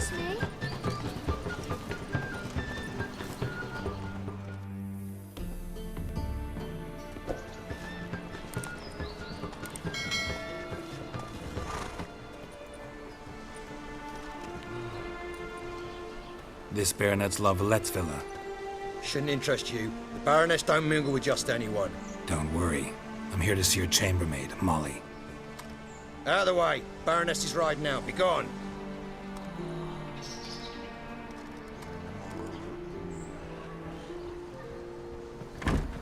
stay? This Baronet's La Valette's villa. Shouldn't interest you. The Baroness don't mingle with just anyone. Don't worry. I'm here to see your chambermaid, Molly. Out of the way. Baroness is riding out. Be gone.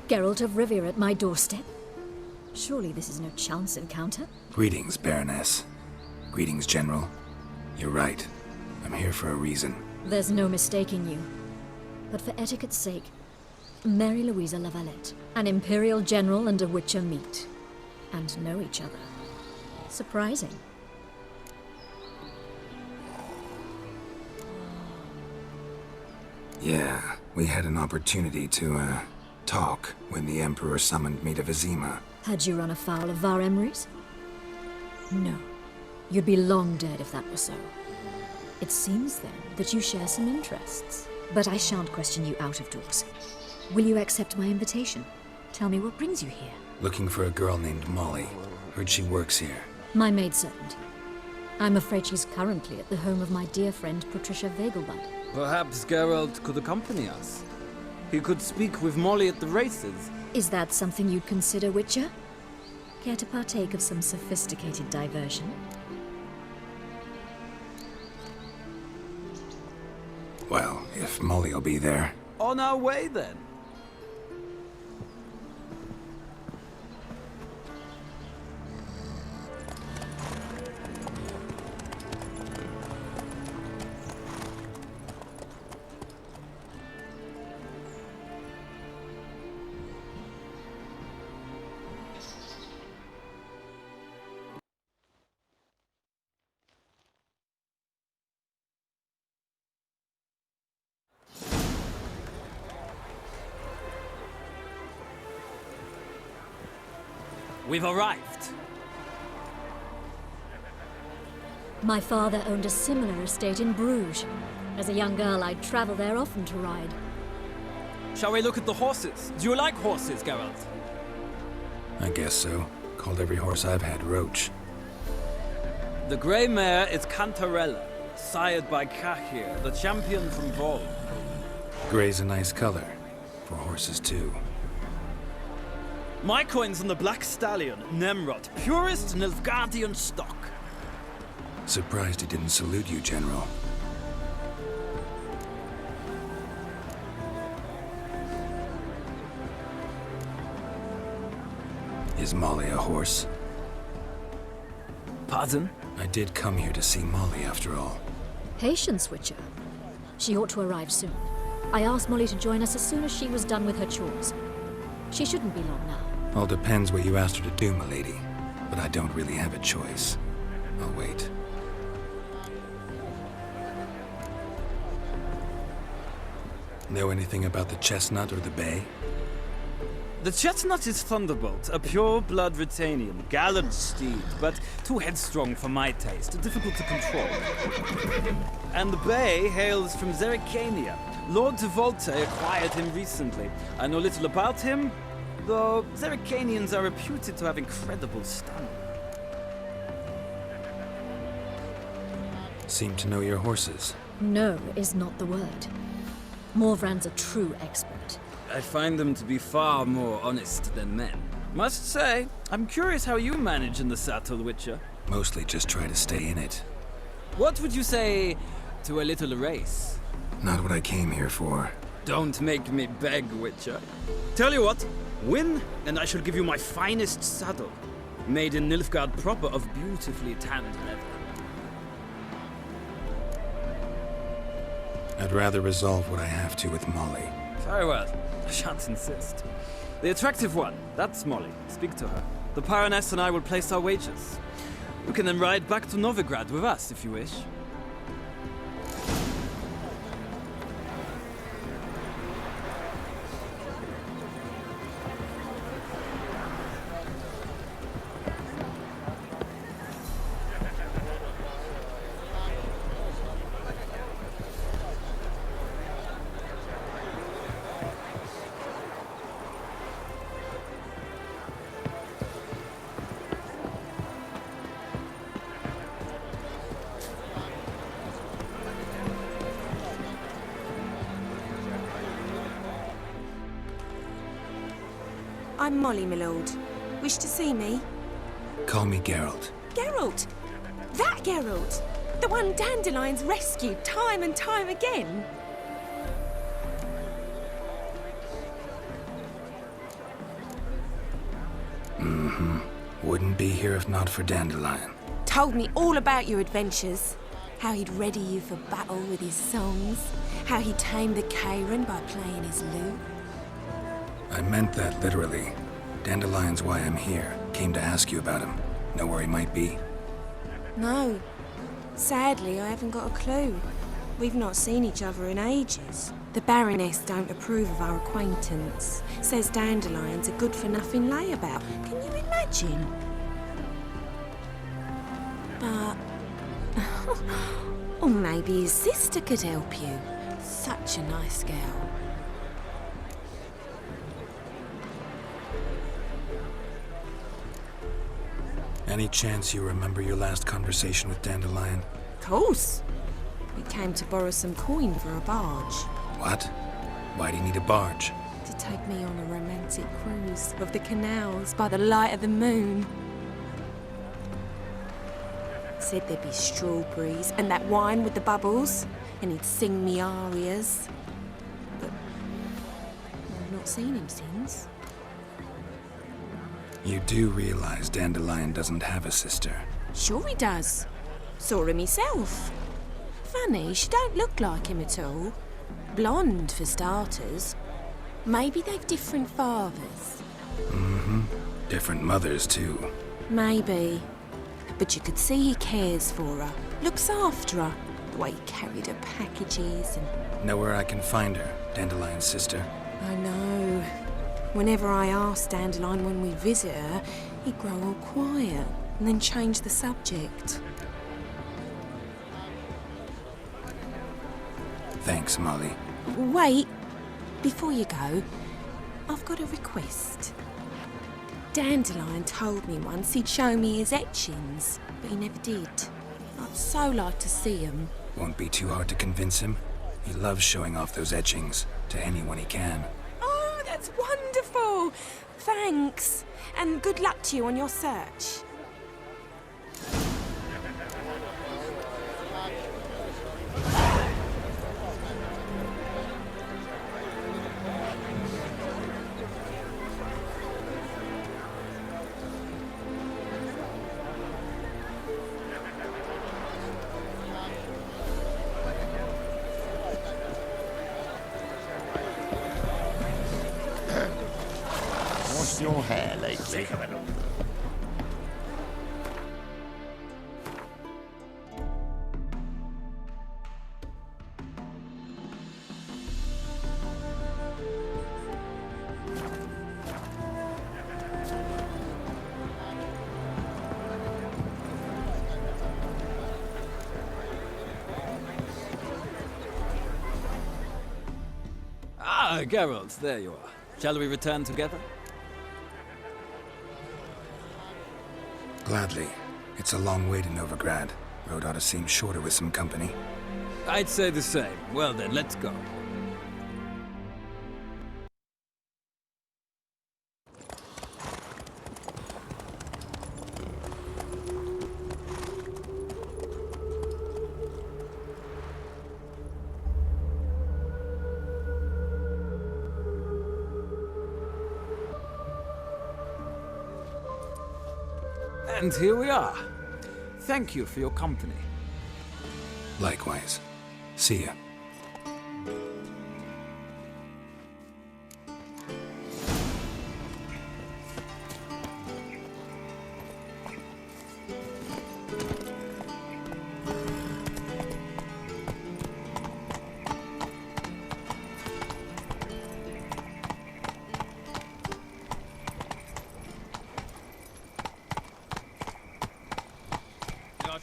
Geralt of Rivia at my doorstep? Surely this is no chance encounter? Greetings, Baroness. Greetings, General. You're right. I'm here for a reason. There's no mistaking you. But for etiquette's sake, Mary Louisa La Valette, an Imperial General and a Witcher meet. And know each other. Surprising. Yeah, we had an opportunity to, talk when the Emperor summoned me to Vizima. Had you run afoul of Var Emreis? No. You'd be long dead if that were so. It seems, then, that you share some interests. But I shan't question you out of doors. Will you accept my invitation? Tell me what brings you here. Looking for a girl named Molly. Heard she works here. My maidservant. I'm afraid she's currently at the home of my dear friend Patricia Vegelbud. Perhaps Geralt could accompany us. He could speak with Molly at the races. Is that something you'd consider, Witcher? Care to partake of some sophisticated diversion? Well, if Molly'll be there. On our way, then. We've arrived. My father owned a similar estate in Bruges. As a young girl, I'd travel there often to ride. Shall we look at the horses? Do you like horses, Geralt? I guess so. Called every horse I've had Roach. The grey mare is Cantarella, sired by Cahir, the champion from Vol. Grey's a nice color. For horses, too. My coin's on the black stallion, Nemrod, purest Nilfgaardian stock. Surprised he didn't salute you, General. Is Molly a horse? Pardon? I did come here to see Molly, after all. Patience, Witcher. She ought to arrive soon. I asked Molly to join us as soon as she was done with her chores. She shouldn't be long now. All depends what you asked her to do, milady. But I don't really have a choice. I'll wait. Know anything about the chestnut or the bay? The chestnut is Thunderbolt, a pure-blood Redanian, gallant steed, but too headstrong for my taste, difficult to control. And the bay hails from Zerrikania. Lord de Volte acquired him recently. I know little about him, though Zerrikanians are reputed to have incredible stamina. Seem to know your horses. No is not the word. Morvran's a true expert. I find them to be far more honest than men. Must say, I'm curious how you manage in the saddle, Witcher. Mostly just try to stay in it. What would you say to a little race? Not what I came here for. Don't make me beg, Witcher. Tell you what, win, and I shall give you my finest saddle. Made in Nilfgaard proper of beautifully tanned leather. I'd rather resolve what I have to with Molly. Very well. I shan't insist. The attractive one, that's Molly. Speak to her. The Baroness and I will place our wagers. You can then ride back to Novigrad with us, if you wish. I'm Molly, my lord. Wish to see me? Call me Geralt. Geralt! That Geralt! The one Dandelion's rescued time and time again! Wouldn't be here if not for Dandelion. Told me all about your adventures. How he'd ready you for battle with his songs. How he tamed the Caeran by playing his lute. I meant that literally. Dandelion's why I'm here. Came to ask you about him. Know where he might be? No. Sadly, I haven't got a clue. We've not seen each other in ages. The Baroness don't approve of our acquaintance. Says Dandelion's a good-for-nothing layabout. Can you imagine? But... or maybe his sister could help you. Such a nice girl. Any chance you remember your last conversation with Dandelion? Of course. We came to borrow some coin for a barge. What? Why do you need a barge? To take me on a romantic cruise of the canals by the light of the moon. Said there'd be strawberries and that wine with the bubbles, and he'd sing me arias. But I've not seen him since. You do realize Dandelion doesn't have a sister. Sure he does. Saw him myself. Funny, she don't look like him at all. Blonde, for starters. Maybe they've different fathers. Different mothers, too. Maybe. But you could see he cares for her. Looks after her. The way he carried her packages and... Know where I can find her, Dandelion's sister? I know. Whenever I asked Dandelion when we visit her, he'd grow all quiet and then change the subject. Thanks, Molly. Wait. Before you go, I've got a request. Dandelion told me once he'd show me his etchings, but he never did. I'd so like to see them. Won't be too hard to convince him. He loves showing off those etchings to anyone he can. Oh, that's wonderful! Thanks, and good luck to you on your search. What's your hair lately? Ah, Geralt, there you are. Shall we return together? Gladly. It's a long way to Novigrad. Road ought to seem shorter with some company. I'd say the same. Well then, let's go. And here we are. Thank you for your company. Likewise. See ya.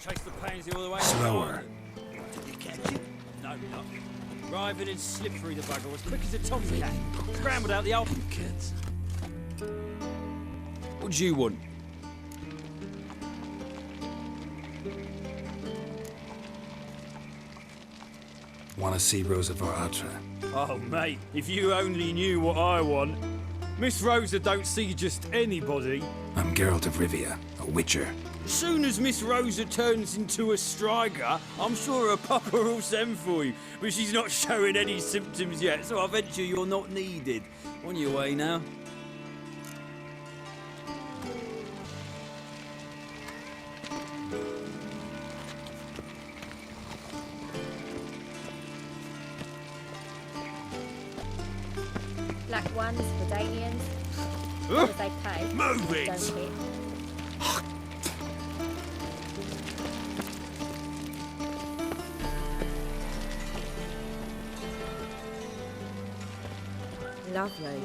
Chase the pansy all the way. Slower. Did you catch it? No, not. Driving in slippery the bugger, as quick as a tomcat. Scrambled out the open kids. What do you want? Want to see Rosa Atra? Oh, mate, if you only knew what I want. Miss Rosa don't see just anybody. I'm Geralt of Rivia, a witcher. Soon as Miss Rosa turns into a striker, I'm sure her papa will send for you. But she's not showing any symptoms yet, so I venture you're not needed. On your way now. Black ones, Redanians. What do they pay? Move it! Don't care. Lovely.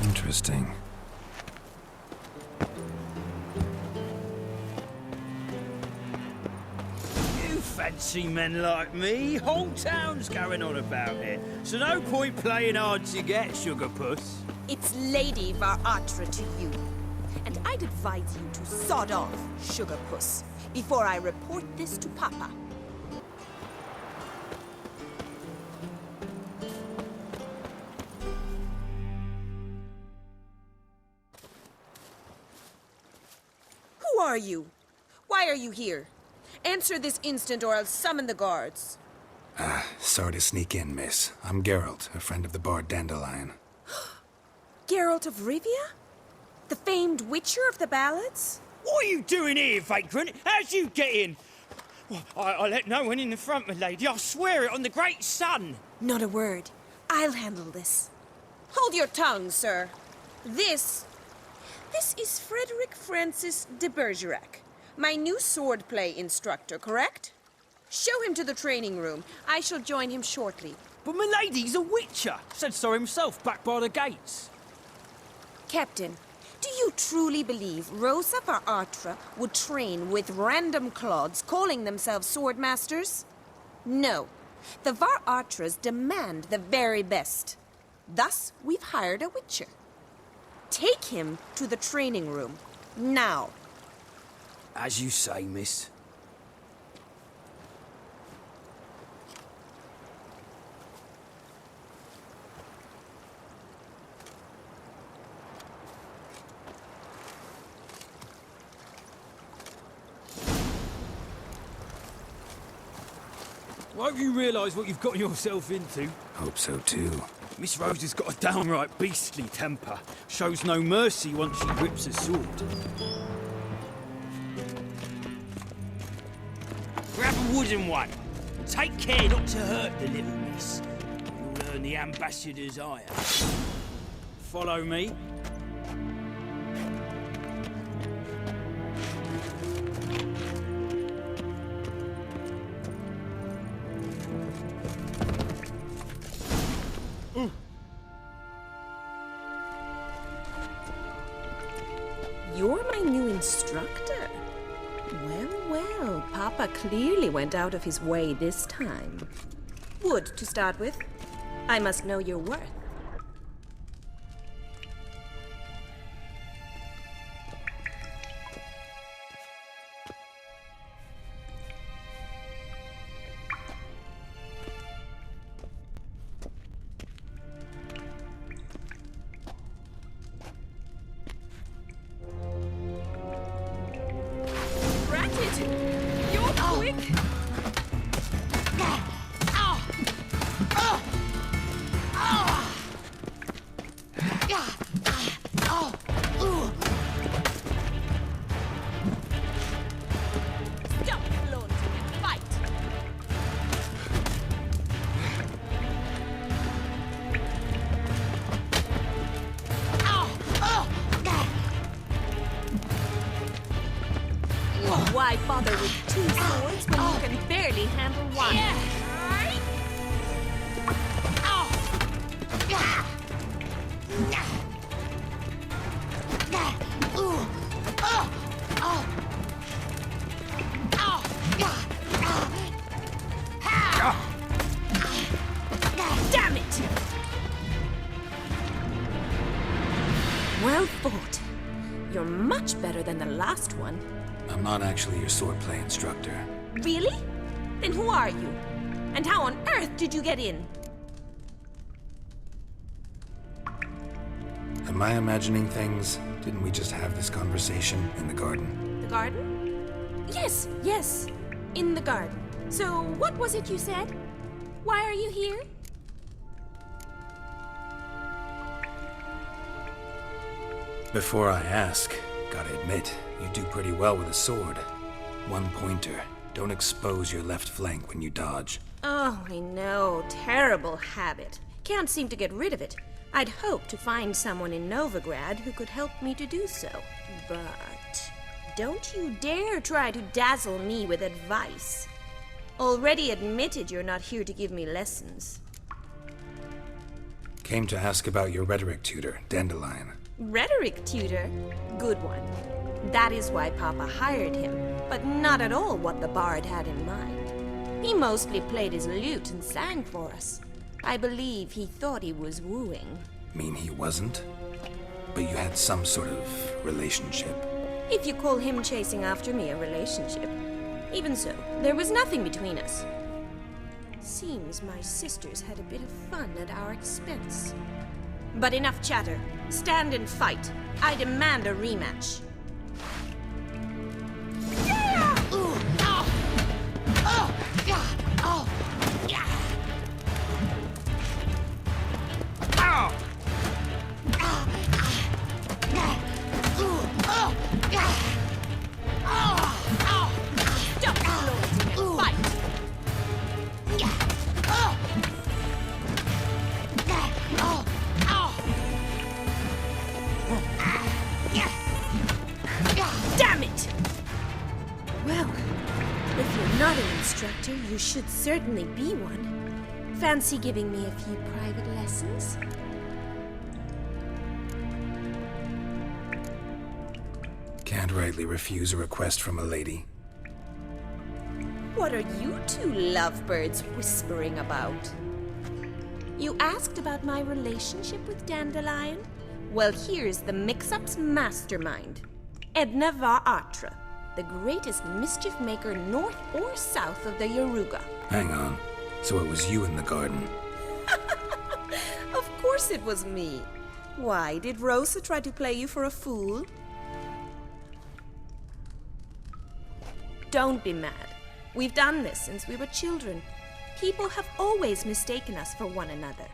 Interesting. You fancy men like me? Whole town's going on about it. So no point playing hard to get, sugar puss. It's Lady Varatra to you. And I'd advise you to sod off, sugar puss, before I report this to Papa. Who are you? Why are you here? Answer this instant or I'll summon the guards. Sorry to sneak in, miss. I'm Geralt, a friend of the bard Dandelion. Geralt of Rivia? The famed witcher of the ballads? What are you doing here, vagrant? How'd you get in? Well, I let no one in the front, my lady. I swear it on the great sun. Not a word. I'll handle this. Hold your tongue, sir. This is Frederick Francis de Bergerac, my new swordplay instructor, correct? Show him to the training room. I shall join him shortly. But my lady's a witcher. Said so himself back by the gates. Captain, do you truly believe Rosa Varatra would train with random clods calling themselves swordmasters? No. The Varatras demand the very best. Thus, we've hired a witcher. Take him to the training room, now. As you say, miss. Won't you realise what you've got yourself into? Hope so too. Miss Rosa's got a downright beastly temper. Shows no mercy once she whips a sword. Grab a wooden one. Take care not to hurt the little miss. You'll earn the ambassador's ire. Follow me. You're my new instructor? Well, Papa clearly went out of his way this time. Wood, to start with. I must know your worth. bother with two swords when you can barely handle one? Damn it! Well fought. You're much better than the last one. I'm not actually your swordplay instructor. Really? Then who are you? And how on earth did you get in? Am I imagining things? Didn't we just have this conversation in the garden? The garden? Yes, yes. In the garden. So, what was it you said? Why are you here? Before I ask, gotta admit, you do pretty well with a sword. One pointer. Don't expose your left flank when you dodge. Oh, I know. Terrible habit. Can't seem to get rid of it. I'd hoped to find someone in Novigrad who could help me to do so. But don't you dare try to dazzle me with advice. Already admitted you're not here to give me lessons. Came to ask about your rhetoric tutor, Dandelion. Rhetoric tutor? Good one. That is why Papa hired him, but not at all what the bard had in mind. He mostly played his lute and sang for us. I believe he thought he was wooing. Mean he wasn't? But you had some sort of relationship. If you call him chasing after me a relationship. Even so, there was nothing between us. Seems my sisters had a bit of fun at our expense. But enough chatter. Stand and fight. I demand a rematch. You should certainly be one. Fancy giving me a few private lessons? Can't rightly refuse a request from a lady. What are you two lovebirds whispering about? You asked about my relationship with Dandelion? Well, here's the mix-up's mastermind. Edna var Atra. The greatest mischief maker north or south of the Yaruga. Hang on. So it was you in the garden? Of course it was me. Why, did Rosa try to play you for a fool? Don't be mad. We've done this since we were children. People have always mistaken us for one another.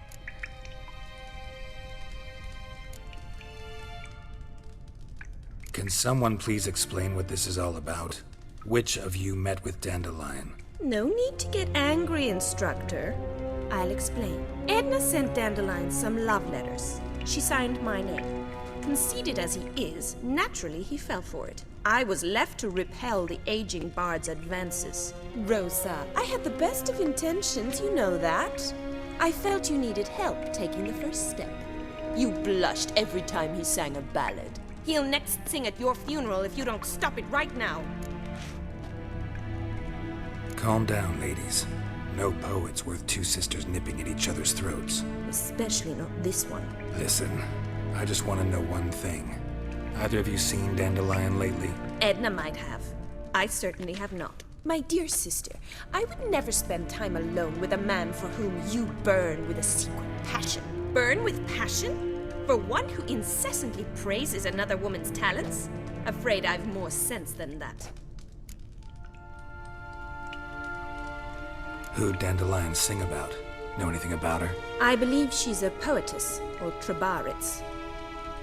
Can someone please explain what this is all about? Which of you met with Dandelion? No need to get angry, instructor. I'll explain. Edna sent Dandelion some love letters. She signed my name. Conceited as he is, naturally he fell for it. I was left to repel the aging bard's advances. Rosa, I had the best of intentions, you know that. I felt you needed help taking the first step. You blushed every time he sang a ballad. He'll next sing at your funeral if you don't stop it right now. Calm down, ladies. No poet's worth two sisters nipping at each other's throats. Especially not this one. Listen, I just want to know one thing. Either of you seen Dandelion lately? Edna might have. I certainly have not. My dear sister, I would never spend time alone with a man for whom you burn with a secret passion. Burn with passion? For one who incessantly praises another woman's talents? Afraid I've more sense than that. Who'd Dandelion sing about? Know anything about her? I believe she's a poetess, or trabaritz.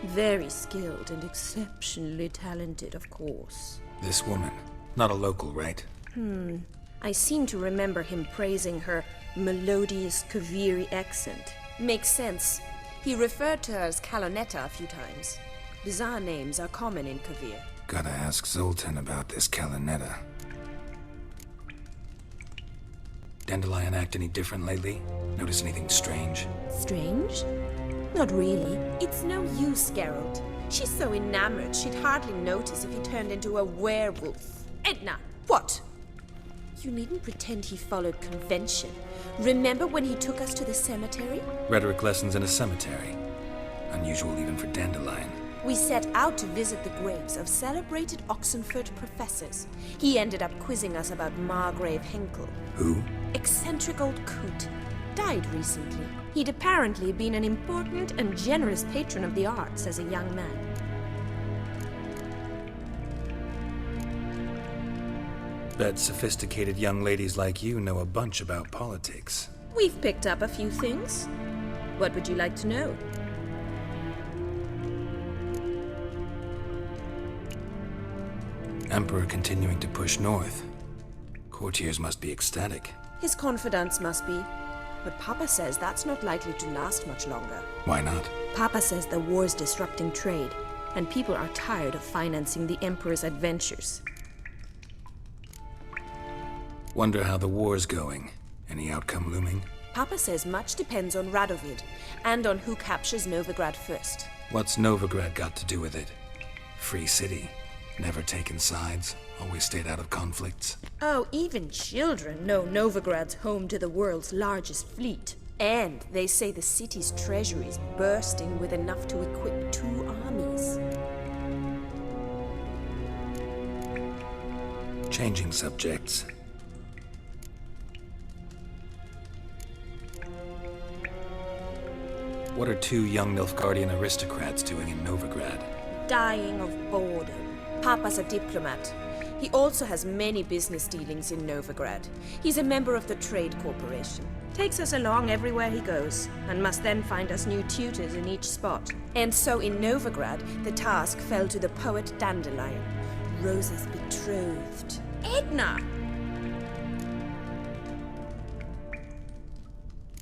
Very skilled and exceptionally talented, of course. This woman. Not a local, right? I seem to remember him praising her melodious Kaviri accent. Makes sense. He referred to her as Kalonetta a few times. Bizarre names are common in Kavir. Gotta ask Zoltan about this Kalonetta. Dandelion act any different lately? Notice anything strange? Strange? Not really. It's no use, Geralt. She's so enamored she'd hardly notice if he turned into a werewolf. Edna, what? You needn't pretend he followed convention. Remember when he took us to the cemetery? Rhetoric lessons in a cemetery. Unusual even for Dandelion. We set out to visit the graves of celebrated Oxenfurt professors. He ended up quizzing us about Margrave Henkel. Who? Eccentric old coot. Died recently. He'd apparently been an important and generous patron of the arts as a young man. Bet sophisticated young ladies like you know a bunch about politics. We've picked up a few things. What would you like to know? Emperor continuing to push north. Courtiers must be ecstatic. His confidants must be. But Papa says that's not likely to last much longer. Why not? Papa says the war's disrupting trade, and people are tired of financing the Emperor's adventures. Wonder how the war's going. Any outcome looming? Papa says much depends on Radovid, and on who captures Novigrad first. What's Novigrad got to do with it? Free city. Never taken sides. Always stayed out of conflicts. Oh, even children know Novigrad's home to the world's largest fleet. And they say the city's treasury's bursting with enough to equip 2 armies. Changing subjects. What are 2 young Nilfgaardian aristocrats doing in Novigrad? Dying of boredom. Papa's a diplomat. He also has many business dealings in Novigrad. He's a member of the Trade Corporation. Takes us along everywhere he goes, and must then find us new tutors in each spot. And so in Novigrad, the task fell to the poet Dandelion, Rosa's betrothed. Edna!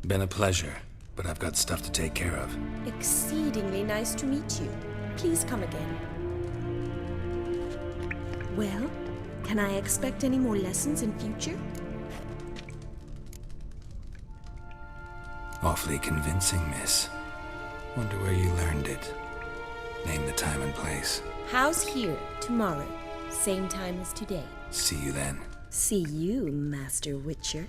Been a pleasure, but I've got stuff to take care of. Exceedingly nice to meet you. Please come again. Well, can I expect any more lessons in future? Awfully convincing, miss. Wonder where you learned it. Name the time and place. How's here, tomorrow, same time as today. See you then. See you, Master Witcher.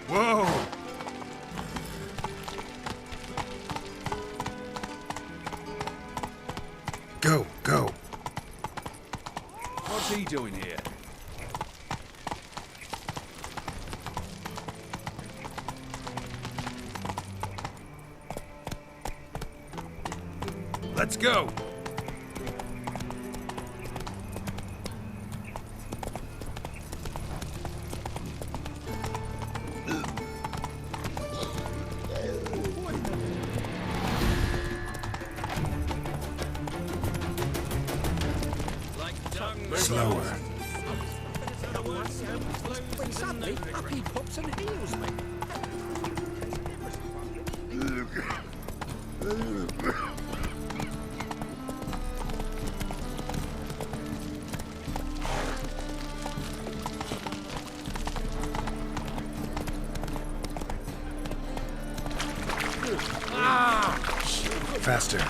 Whoa! Go, go. What's he doing here? Let's go! Slower. Suddenly, up he pops and heals me. Faster.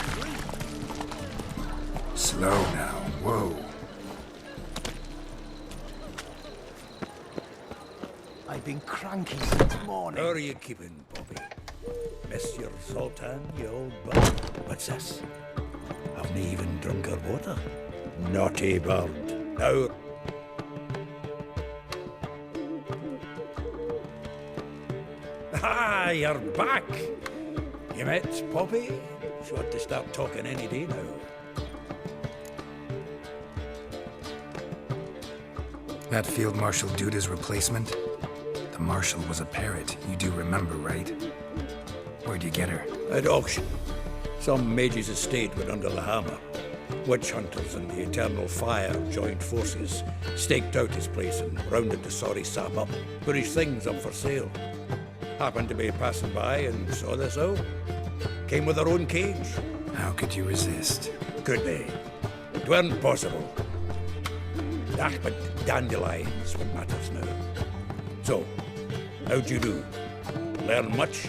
Slow now. Whoa. I've been cranky since morning. How are you keeping, Bobby? Miss your Sultan, you old bug? What's this? Haven't even drunk her water? Naughty bird. Now... Ah, you're back! You met Poppy? She ought to start talking any day now. That Field Marshal Duda's replacement? The Marshal was a parrot, you do remember, right? Where'd you get her? At auction. Some mage's estate went under the hammer. Witch hunters and the Eternal Fire joined forces, staked out his place and rounded the sorry sap up, put his things up for sale. Happened to be passing by and saw this out. Came with her own cage. How could you resist? Could they? It weren't possible. Ah, but dandelions what matters now. So, how'd you do? Learn much?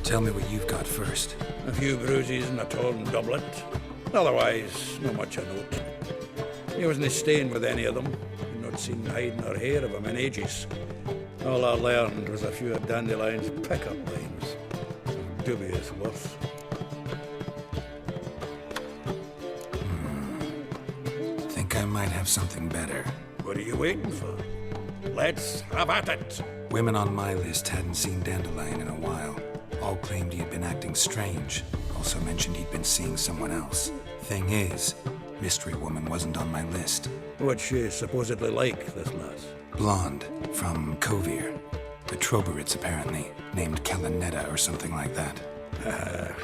Tell me what you've got first. A few bruises and a torn doublet. Otherwise, not much of note. He wasn't staying with any of them. I'd not seen hide nor hair of him in ages. All I learned was a few of Dandelion's pick-up lines. Dubious worth. Think I might have something better. What are you waiting for? Let's have at it! Women on my list hadn't seen Dandelion in a while. All claimed he had been acting strange. Also mentioned he'd been seeing someone else. Thing is, Mystery Woman wasn't on my list. What's she supposedly like, this lass? Blonde, from Kovir. The Troberits, apparently. Named Kalanetta or something like that.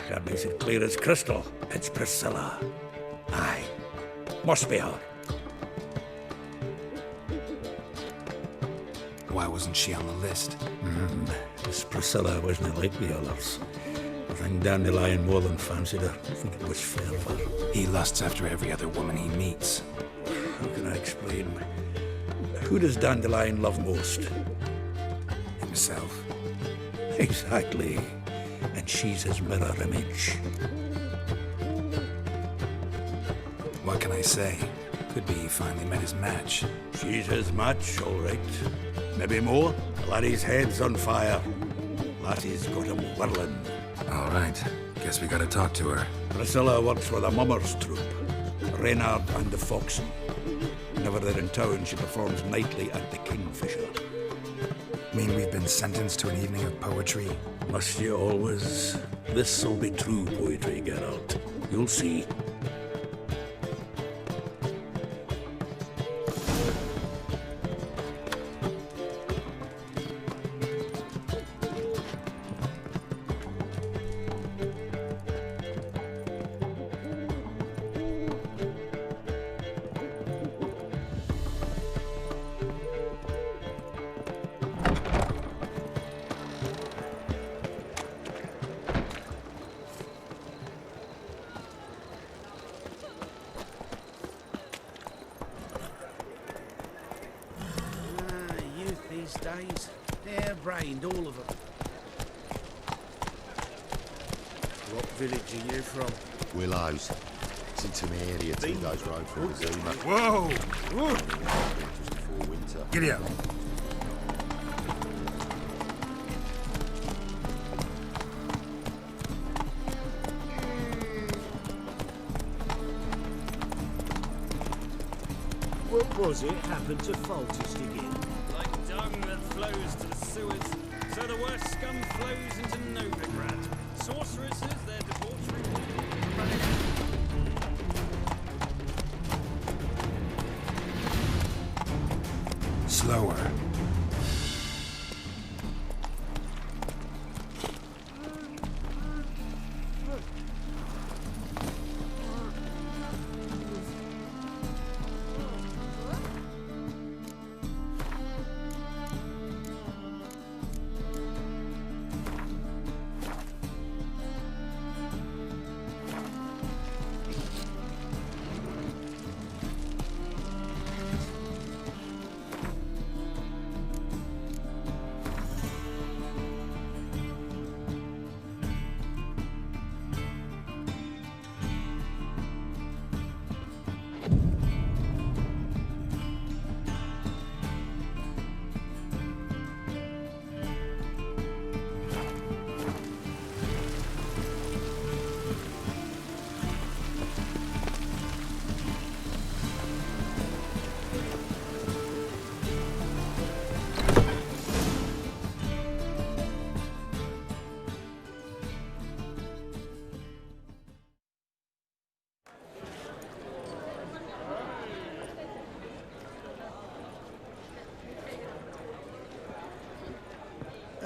That makes it clear as crystal. It's Priscilla. Aye. Must be her. Why wasn't she on the list? This Priscilla wasn't like the others. I think Dandelion more than fancied her. I think it was fervour. He lusts after every other woman he meets. How can I explain? Who does Dandelion love most? Himself. Exactly. And she's his mirror image. What can I say? Could be he finally met his match. She's his match, all right. Maybe more. Laddie's head's on fire. Lassie's got him whirling. All right. Guess we gotta talk to her. Priscilla works for the Mummers troupe. Reynard and the Foxen. Whenever they're in town, she performs nightly at the Kingfisher. Mean we've been sentenced to an evening of poetry? Must you always? This'll be true poetry, Geralt. You'll see. These days, hair-brained, all of them. What village are you from? Willows. It's in an area 2 days' road from Vizima. Whoa! Whoa! Just before winter. Giddy up. What was it happened to Falters again? Like dung that flows to the sewers, so the worst scum flows into Novigrad. Sorceresses, their debauchery. Slower.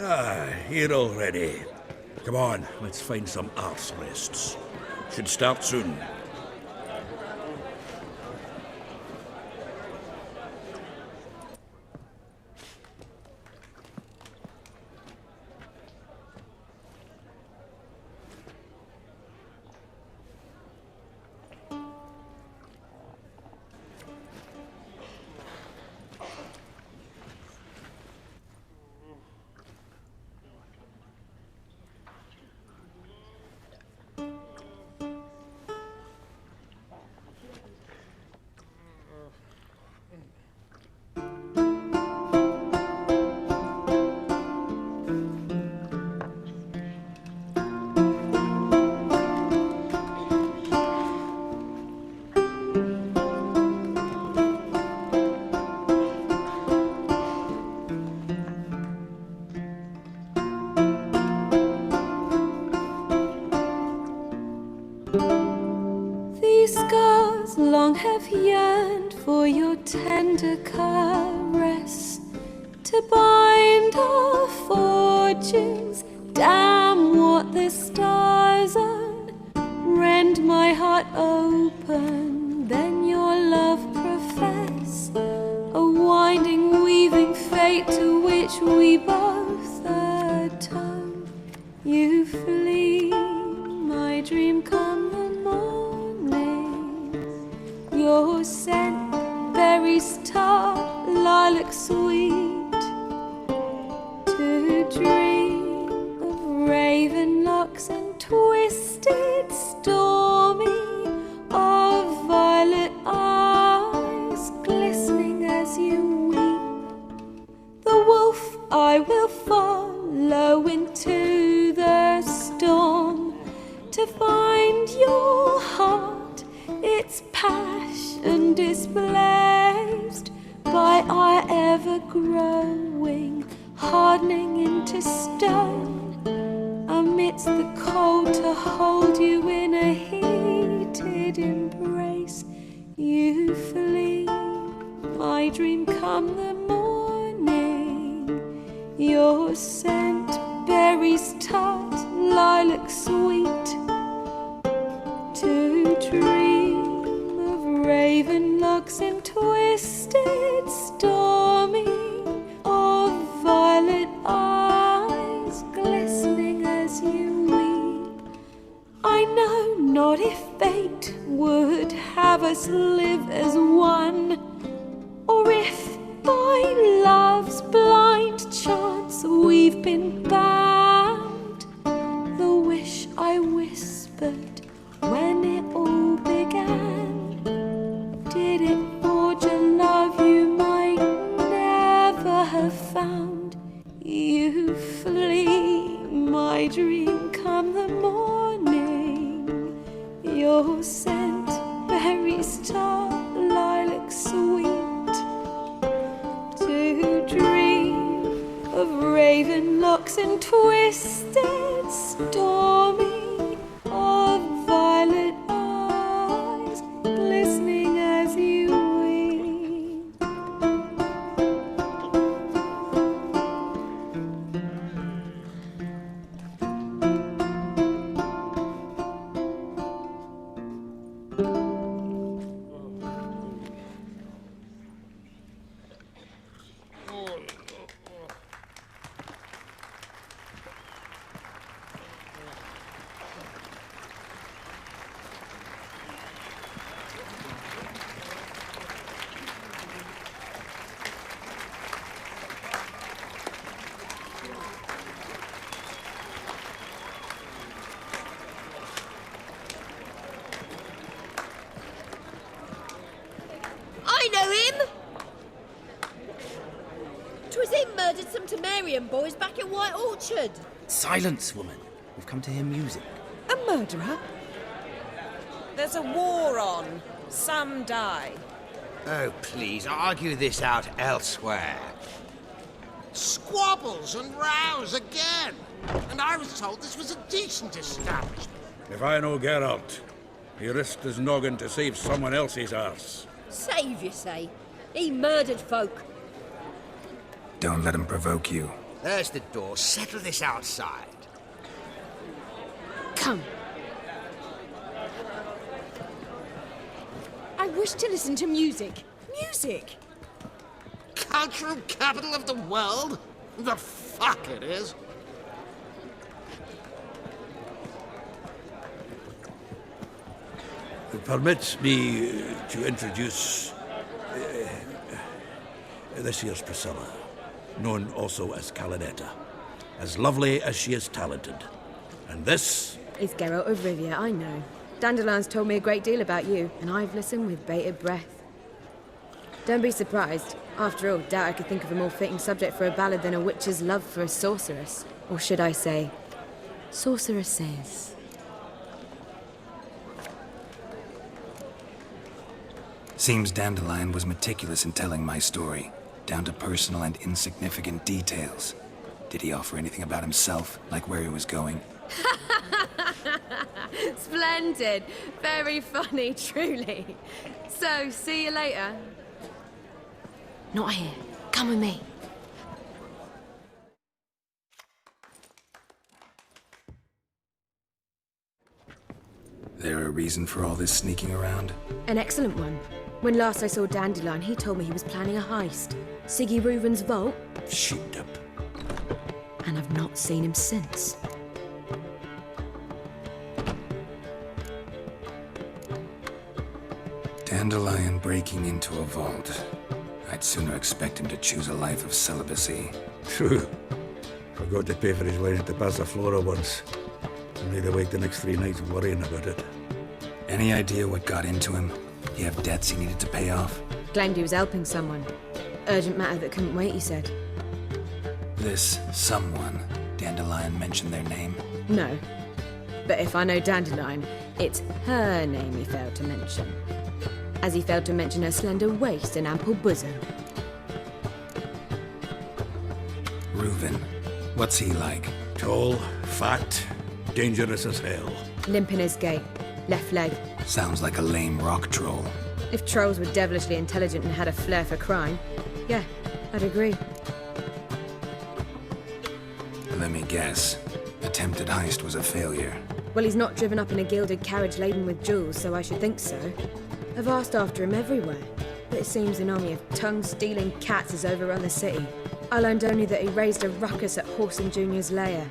Ah, here already. Come on, let's find some arse rests. Should start soon. These scars long have yearned for your tender caress, to bind our fortunes. Damn what the stars own. Rend my heart open, then your love profess. A winding, weaving fate to which we both atone. You flee, my dream come the morning. Your scent, berries tart, lilac sweet. To dream of raven locks and twisted stormy, of violet eyes glistening as you weep. The wolf I will follow into the storm, to find your heart, its passion displaced by our ever-growing, hardening into stone. Amidst the cold, to hold you in a heated embrace. You flee, my dream come the morning. Your scent, berries tart, lilac sweet. To dream of raven locks and twisted stormy, of violet eyes glistening as you weep. I know not if fate would have us live as one, or if by love's blind chance we've been bound. The wish I whispered when it all began, did it forge a love you might never have found? You flee, my dream come the morning. Your scent, berries tart, lilac sweet. To dream of raven locks and twisted stormy, of violet eyes glistening as you weep. I know him! 'Twas him murdered some Temerian boys back in White Orchard. Silence, woman. We've come to hear music. A murderer? There's a war on. Some die. Oh, please, argue this out elsewhere. Squabbles and rows again. And I was told this was a decent establishment. If I know Geralt, he risked his noggin to save someone else's arse. Save, you say? He murdered folk. Don't let him provoke you. There's the door. Settle this outside. Come. I wish to listen to music. Music! Cultural capital of the world? The fuck it is. It permits me to introduce this here's Priscilla, known also as Calinetta, as lovely as she is talented. And this is Geralt of Rivia, I know. Dandelion's told me a great deal about you, and I've listened with bated breath. Don't be surprised. After all, doubt I could think of a more fitting subject for a ballad than a witch's love for a sorceress. Or should I say, sorceresses. Seems Dandelion was meticulous in telling my story, down to personal and insignificant details. Did he offer anything about himself, like where he was going? Splendid. Very funny, truly. So, see you later. Not here. Come with me. There a reason for all this sneaking around? An excellent one. When last I saw Dandelion, he told me he was planning a heist. Siggy Reuven's vault. sheeped up. And I've not seen him since. Dandelion breaking into a vault. I'd sooner expect him to choose a life of celibacy. True. Forgot to pay for his wine at the Passaflora once. And made awake the next 3 nights worrying about it. Any idea what got into him? He have debts he needed to pay off? Claimed he was helping someone. Urgent matter that couldn't wait, he said. This someone, Dandelion mentioned their name? No. But if I know Dandelion, it's her name he failed to mention. As he failed to mention her slender waist and ample bosom. Reuven. What's he like? Tall, fat, dangerous as hell. Limp in his gait. Left leg. Sounds like a lame rock troll. If trolls were devilishly intelligent and had a flair for crime, yeah, I'd agree. Let me guess. Attempted heist was a failure. Well, he's not driven up in a gilded carriage laden with jewels, so I should think so. I've asked after him everywhere, but it seems an army of tongue-stealing cats has overrun the city. I learned only that he raised a ruckus at Whoreson Jr.'s lair.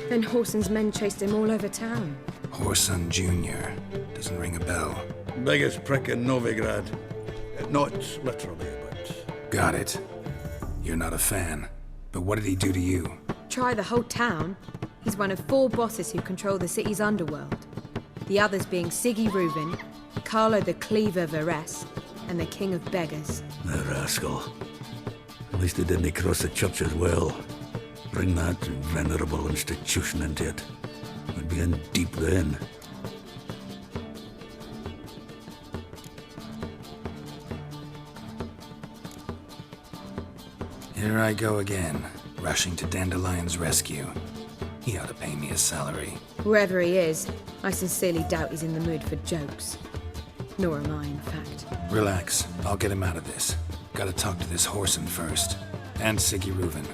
Then Whoreson's men chased him all over town. Whoreson Jr. Doesn't ring a bell. Biggest prick in Novigrad. Not literally, but... Got it. You're not a fan. But what did he do to you? Try the whole town. He's one of 4 bosses who control the city's underworld. The others being Siggy Reuven, Carlo the Cleaver Veres, and the King of Beggars. The rascal. At least he didn't cross the church as well. Bring that venerable institution into it. We'd be in deep then. Here I go again, rushing to Dandelion's rescue. He ought to pay me a salary. Wherever he is, I sincerely doubt he's in the mood for jokes. Nor am I, in fact. Relax, I'll get him out of this. Gotta talk to this Whoreson first. And Siggy Reuven.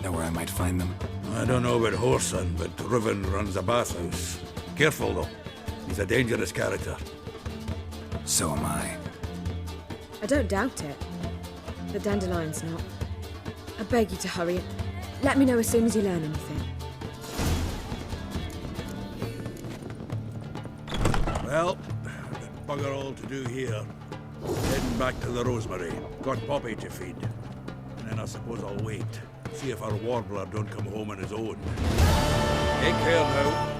Know where I might find them? I don't know about Whoreson, but Reuven runs a bathhouse. Careful, though. He's a dangerous character. So am I. I don't doubt it. But Dandelion's not. I beg you to hurry. Let me know as soon as you learn anything. Well, bugger all to do here. Heading back to the Rosemary. Got Poppy to feed. And then I suppose I'll wait. See if our warbler don't come home on his own. Take care now.